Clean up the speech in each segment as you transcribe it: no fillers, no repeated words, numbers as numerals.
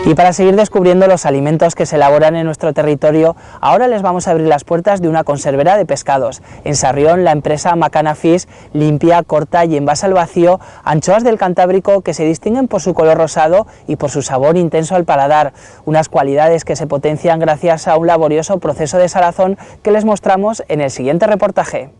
Y para seguir descubriendo los alimentos que se elaboran en nuestro territorio, ahora les vamos a abrir las puertas de una conservera de pescados. En Sarrión, la empresa Macana Fish limpia, corta y envasa al vacío anchoas del Cantábrico que se distinguen por su color rosado y por su sabor intenso al paladar, unas cualidades que se potencian gracias a un laborioso proceso de salazón que les mostramos en el siguiente reportaje.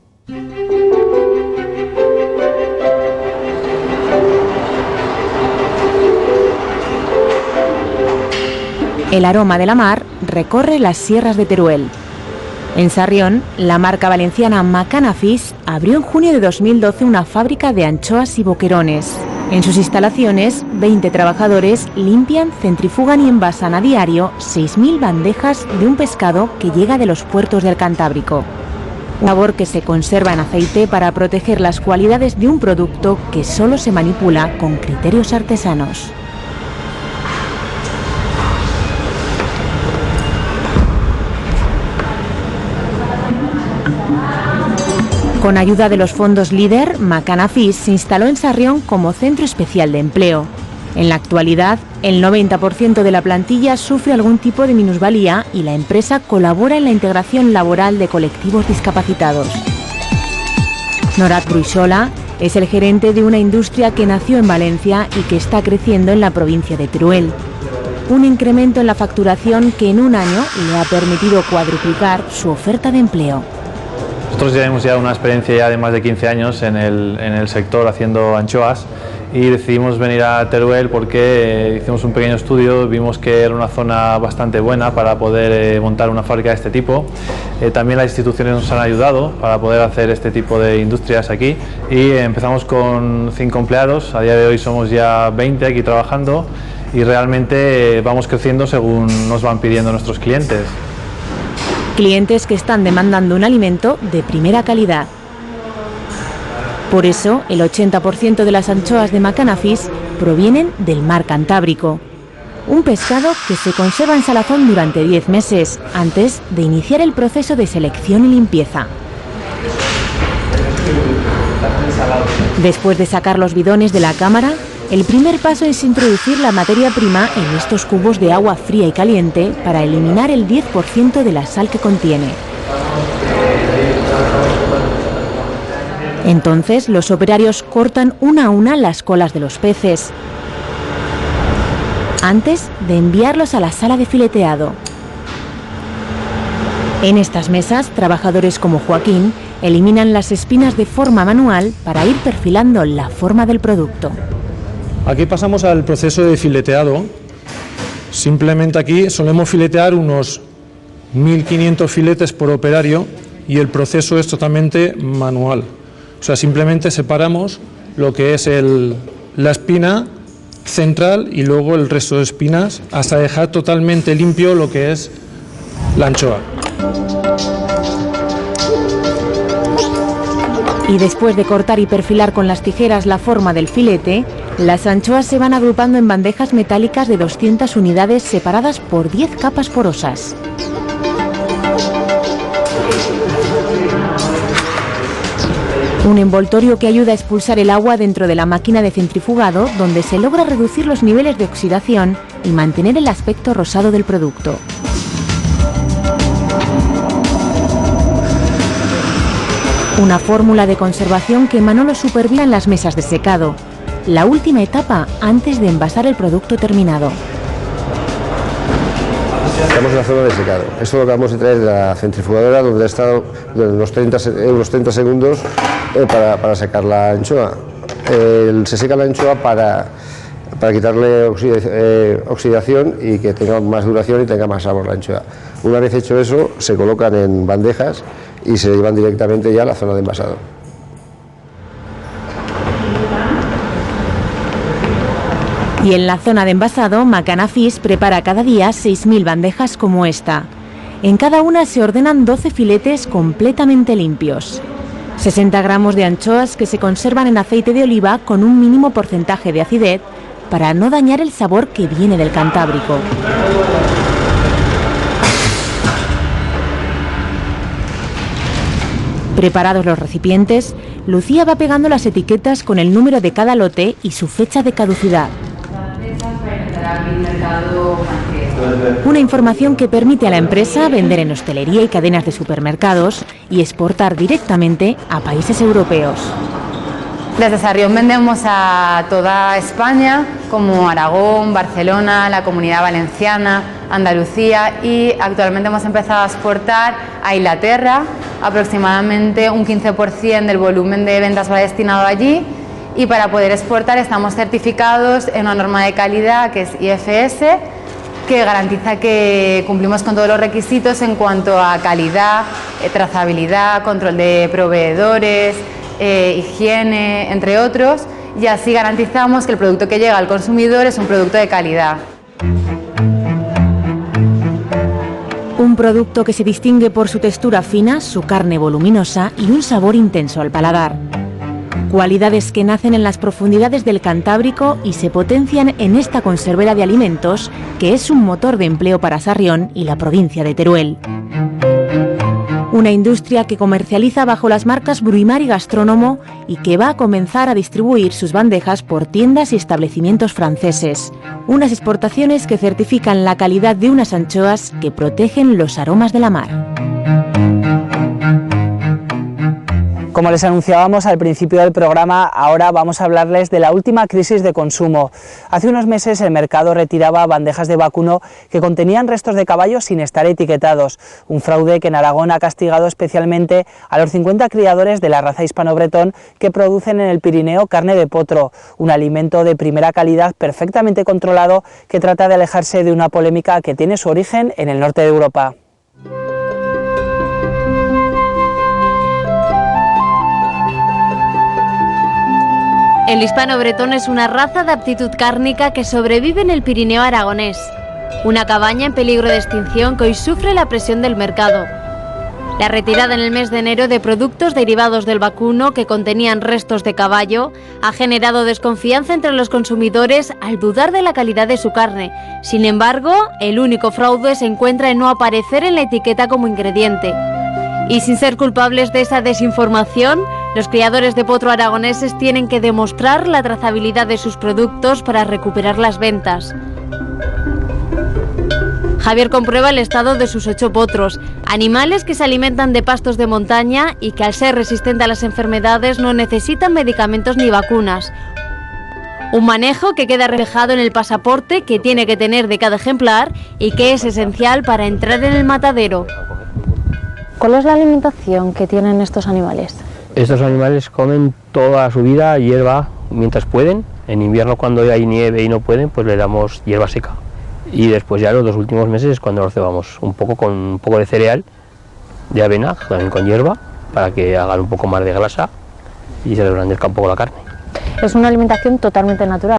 El aroma de la mar recorre las sierras de Teruel. En Sarrión, la marca valenciana Macana Fish abrió en junio de 2012 una fábrica de anchoas y boquerones. En sus instalaciones, 20 trabajadores limpian, centrifugan y envasan a diario 6.000 bandejas de un pescado que llega de los puertos del Cantábrico. Una labor que se conserva en aceite para proteger las cualidades de un producto que solo se manipula con criterios artesanos. Con ayuda de los fondos LEADER, Macana Fish se instaló en Sarrión como centro especial de empleo. En la actualidad, el 90% de la plantilla sufre algún tipo de minusvalía y la empresa colabora en la integración laboral de colectivos discapacitados. Norat Bruixola es el gerente de una industria que nació en Valencia y que está creciendo en la provincia de Teruel. Un incremento en la facturación que en un año le ha permitido cuadruplicar su oferta de empleo. Nosotros tenemos ya una experiencia ya de más de 15 años en el sector haciendo anchoas y decidimos venir a Teruel porque hicimos un pequeño estudio, vimos que era una zona bastante buena para poder montar una fábrica de este tipo. También las instituciones nos han ayudado para poder hacer este tipo de industrias aquí y empezamos con 5 empleados, a día de hoy somos ya 20 aquí trabajando y realmente vamos creciendo según nos van pidiendo nuestros clientes. Clientes que están demandando un alimento de primera calidad. Por eso, el 80% de las anchoas de Macana Fish provienen del mar Cantábrico. Un pescado que se conserva en salazón durante 10 meses, antes de iniciar el proceso de selección y limpieza. Después de sacar los bidones de la cámara, el primer paso es introducir la materia prima en estos cubos de agua fría y caliente para eliminar el 10% de la sal que contiene. Entonces, los operarios cortan una a una las colas de los peces, antes de enviarlos a la sala de fileteado. En estas mesas, trabajadores como Joaquín eliminan las espinas de forma manual para ir perfilando la forma del producto. Aquí pasamos al proceso de fileteado. Simplemente aquí solemos filetear unos 1.500 filetes por operario y el proceso es totalmente manual. O sea, simplemente separamos lo que es la espina central y luego el resto de espinas hasta dejar totalmente limpio lo que es la anchoa. Y después de cortar y perfilar con las tijeras la forma del filete, las anchoas se van agrupando en bandejas metálicas de 200 unidades separadas por 10 capas porosas. Un envoltorio que ayuda a expulsar el agua dentro de la máquina de centrifugado, donde se logra reducir los niveles de oxidación y mantener el aspecto rosado del producto. Una fórmula de conservación que Manolo supervisa en las mesas de secado, la última etapa antes de envasar el producto terminado. Estamos en la zona de secado. Esto lo acabamos de traer de la centrifugadora donde ha estado unos 30 segundos para secar la anchoa. Se seca la anchoa para quitarle oxidación y que tenga más duración y tenga más sabor la anchoa. Una vez hecho eso, se colocan en bandejas y se llevan directamente ya a la zona de envasado. Y en la zona de envasado, Macana Fish prepara cada día 6.000 bandejas como esta. En cada una se ordenan 12 filetes completamente limpios. 60 gramos de anchoas que se conservan en aceite de oliva con un mínimo porcentaje de acidez para no dañar el sabor que viene del Cantábrico. Preparados los recipientes, Lucía va pegando las etiquetas con el número de cada lote y su fecha de caducidad. Una información que permite a la empresa vender en hostelería y cadenas de supermercados y exportar directamente a países europeos. Desde Sarrión vendemos a toda España, como Aragón, Barcelona, la Comunidad Valenciana, Andalucía, y actualmente hemos empezado a exportar a Inglaterra. Aproximadamente un 15% del volumen de ventas va destinado allí, y para poder exportar estamos certificados en una norma de calidad que es IFS, que garantiza que cumplimos con todos los requisitos en cuanto a calidad, trazabilidad, control de proveedores, higiene, entre otros, y así garantizamos que el producto que llega al consumidor es un producto de calidad. Un producto que se distingue por su textura fina, su carne voluminosa y un sabor intenso al paladar. Cualidades que nacen en las profundidades del Cantábrico y se potencian en esta conservera de alimentos, que es un motor de empleo para Sarrión y la provincia de Teruel. Una industria que comercializa bajo las marcas Bruimar y Gastrónomo y que va a comenzar a distribuir sus bandejas por tiendas y establecimientos franceses. Unas exportaciones que certifican la calidad de unas anchoas que protegen los aromas de la mar. Como les anunciábamos al principio del programa, ahora vamos a hablarles de la última crisis de consumo. Hace unos meses el mercado retiraba bandejas de vacuno que contenían restos de caballo sin estar etiquetados, un fraude que en Aragón ha castigado especialmente a los 50 criadores de la raza hispano-bretón que producen en el Pirineo carne de potro, un alimento de primera calidad perfectamente controlado que trata de alejarse de una polémica que tiene su origen en el norte de Europa. El hispano-bretón es una raza de aptitud cárnica que sobrevive en el Pirineo aragonés, una cabaña en peligro de extinción que hoy sufre la presión del mercado. La retirada en el mes de enero de productos derivados del vacuno que contenían restos de caballo ha generado desconfianza entre los consumidores al dudar de la calidad de su carne. Sin embargo, el único fraude se encuentra en no aparecer en la etiqueta como ingrediente. Y sin ser culpables de esa desinformación, los criadores de potro aragoneses tienen que demostrar la trazabilidad de sus productos para recuperar las ventas. Javier comprueba el estado de sus 8 potros, animales que se alimentan de pastos de montaña y que al ser resistentes a las enfermedades no necesitan medicamentos ni vacunas. Un manejo que queda reflejado en el pasaporte que tiene que tener de cada ejemplar y que es esencial para entrar en el matadero. ¿Cuál es la alimentación que tienen estos animales? Estos animales comen toda su vida hierba mientras pueden. En invierno, cuando hay nieve y no pueden, pues le damos hierba seca. Y después ya los 2 últimos meses es cuando los cebamos un poco con un poco de cereal, de avena, también con hierba, para que hagan un poco más de grasa y se les blandezca un poco la carne. Es una alimentación totalmente natural.